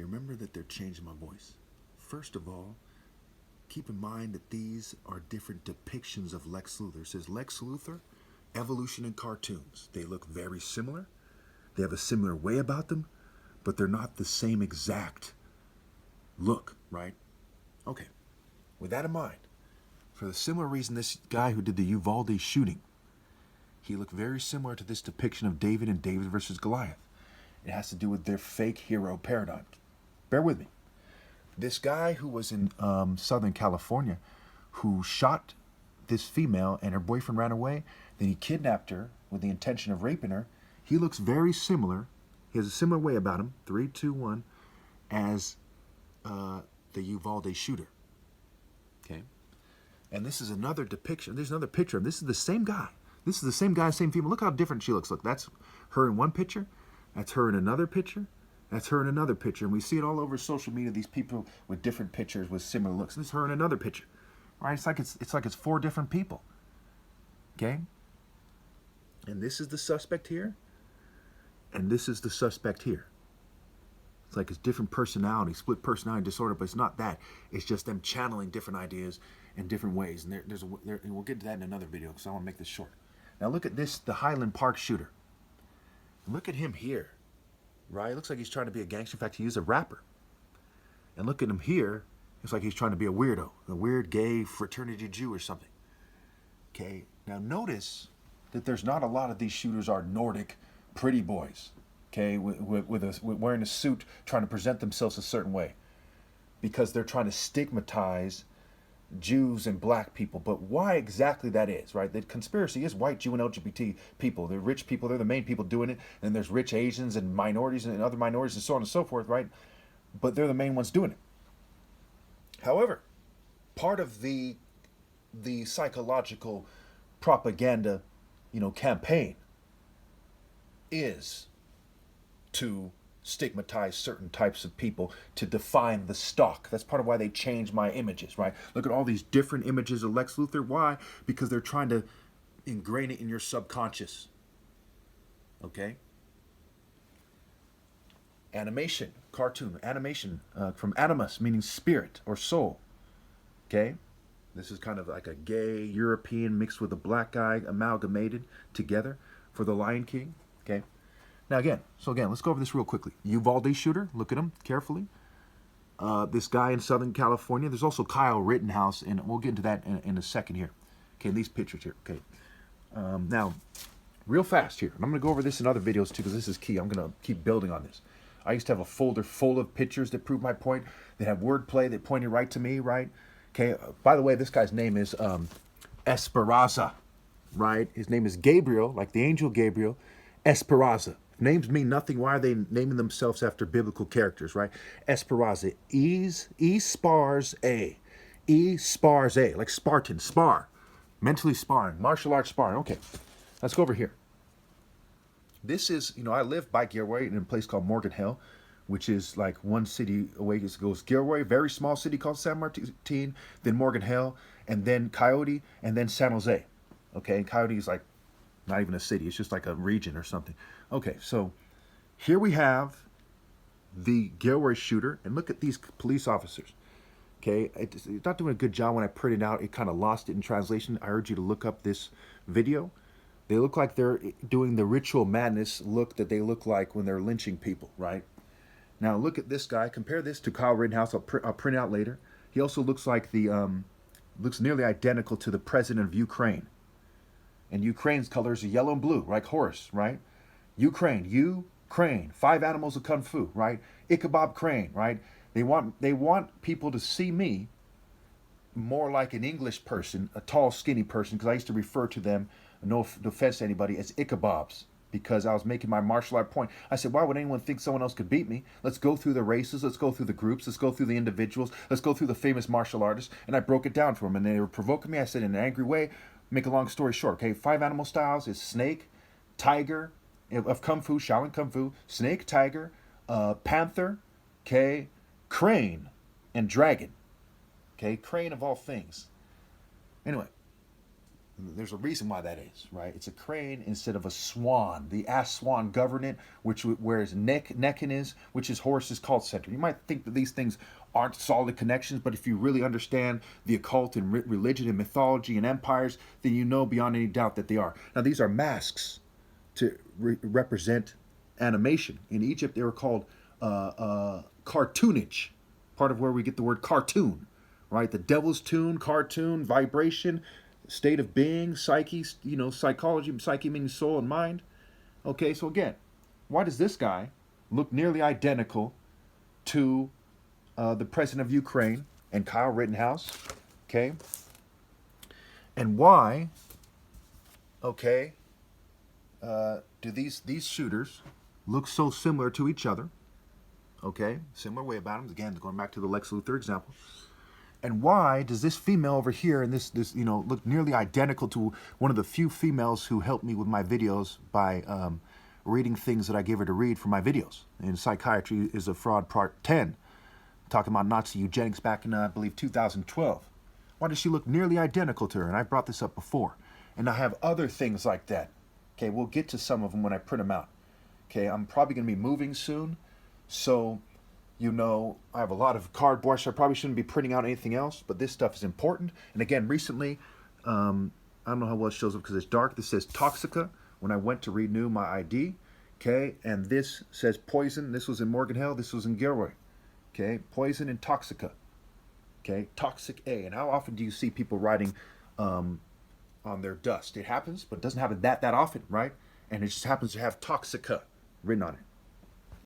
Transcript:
Okay, remember that they're changing my voice. First of all, keep in mind that these are different depictions of Lex Luthor. It says Lex Luthor, evolution in cartoons. They look very similar. They have a similar way about them, but they're not the same exact look, right? Okay, with that in mind, for the similar reason this guy who did the Uvalde shooting, he looked very similar to this depiction of David and David versus Goliath. It has to do with their fake hero paradigm. Bear with me. This guy who was in Southern California, who shot this female and her boyfriend ran away, then he kidnapped her with the intention of raping her. He looks very similar. He has a similar way about him, 3, 2, 1, as the Uvalde shooter. Okay? And this is another depiction. There's another picture of him. This is the same guy. This is the same guy, same female. Look how different she looks. Look, that's her in one picture. That's her in another picture. That's her in another picture. And we see it all over social media, these people with different pictures with similar looks. And this is her in another picture. Right? It's like it's 4 different people. Okay? And this is the suspect here. And this is the suspect here. It's like it's different personality, split personality disorder, but it's not that. It's just them channeling different ideas in different ways. And and we'll get to that in another video because I want to make this short. Now look at this, the Highland Park shooter. Look at him here, right? It looks like he's trying to be a gangster. In fact, he is a rapper. And look at him here. It's like he's trying to be a weirdo, a weird gay fraternity Jew or something. Okay, now notice that there's not a lot of these shooters are Nordic pretty boys. Okay, with wearing a suit, trying to present themselves a certain way, because they're trying to stigmatize Jews and black people. But why exactly that is, right? The conspiracy is white, Jew, and LGBT people. They're rich people. They're the main people doing it. And there's rich Asians and minorities and other minorities and so on and so forth, right? But they're the main ones doing it. However, part of the psychological propaganda, campaign is to stigmatize certain types of people, to define the stock. That's part of why they change my images, right? Look at all these different images of Lex Luthor. Why? Because they're trying to ingrain it in your subconscious. Okay? Animation, cartoon, animation, from animus, meaning spirit or soul. Okay? This is kind of like a gay European mixed with a black guy amalgamated together for the Lion King. Okay? Now again, let's go over this real quickly. Uvalde shooter, look at him carefully. This guy in Southern California. There's also Kyle Rittenhouse, and we'll get into that in a second here. Okay, these pictures here. Okay. Now, real fast here. And I'm going to go over this in other videos too, because this is key. I'm going to keep building on this. I used to have a folder full of pictures that prove my point, that have wordplay, that pointed right to me, right? Okay, by the way, this guy's name is Esperanza, right? His name is Gabriel, like the angel Gabriel, Esperanza. Names mean nothing. Why are they naming themselves after biblical characters, right? Esperanza. E-spars A. E-spars A. Like Spartan, spar. Mentally sparring. Martial arts sparring. Okay, let's go over here. This is, I live by Gilroy in a place called Morgan Hill, which is like one city away. It goes Gilroy, very small city called San Martin, then Morgan Hill, and then Coyote, and then San Jose. Okay, and Coyote is like not even a city. It's just like a region or something. Okay, so here we have the Gilroy shooter, and look at these police officers. Okay, it's not doing a good job when I printed out. It kind of lost it in translation. I urge you to look up this video. They look like they're doing the ritual madness look that they look like when they're lynching people, right? Now look at this guy. Compare this to Kyle Rittenhouse. I'll print out later. He also looks like looks nearly identical to the president of Ukraine. And Ukraine's colors are yellow and blue, like Horus, right? Ukraine, 5 animals of kung fu, right? Ichabod Crane, right? They want people to see me more like an English person, a tall, skinny person, because I used to refer to them, no offense to anybody, as Ichabobs, because I was making my martial art point. I said, why would anyone think someone else could beat me? Let's go through the races, let's go through the groups, let's go through the individuals, let's go through the famous martial artists, and I broke it down for them, and they were provoking me. I said in an angry way, make a long story short, okay, 5 animal styles is snake, tiger, of kung fu, Shaolin kung fu, snake, tiger, panther, okay, crane, and dragon. Okay, crane of all things. Anyway, There's a reason why that is, right? It's a crane instead of a swan. The Aswan government, which whereas Nekhen is, which is Horus's cult center. You might think that these things aren't solid connections, but if you really understand the occult and religion and mythology and empires, then you know beyond any doubt that they are. Now, these are masks to represent animation. In Egypt, they were called cartoonage, part of where we get the word cartoon, right? The devil's tune, cartoon, vibration, state of being, psyche, psychology, psyche meaning soul and mind. Okay, so again, why does this guy look nearly identical to the president of Ukraine and Kyle Rittenhouse? Okay, and why? Okay, do these shooters look so similar to each other? Okay, similar way about them. Again, going back to the Lex Luthor example. And why does this female over here and this look nearly identical to one of the few females who helped me with my videos by reading things that I gave her to read for my videos? In Psychiatry is a Fraud Part 10, talking about Nazi eugenics back in, I believe, 2012. Why does she look nearly identical to her? And I brought this up before. And I have other things like that. Okay, we'll get to some of them when I print them out. Okay, I'm probably going to be moving soon, so I have a lot of cardboard, so I probably shouldn't be printing out anything else, but this stuff is important. And again, recently, I don't know how well it shows up because it's dark. This says Toxica when I went to renew my ID. Okay, and this says Poison. This was in Morgan Hill. This was in Gilroy. Okay, Poison and Toxica. Okay, Toxic A. And how often do you see people writing on their dust? It happens, but it doesn't happen that often, right? And it just happens to have Toxica written on it.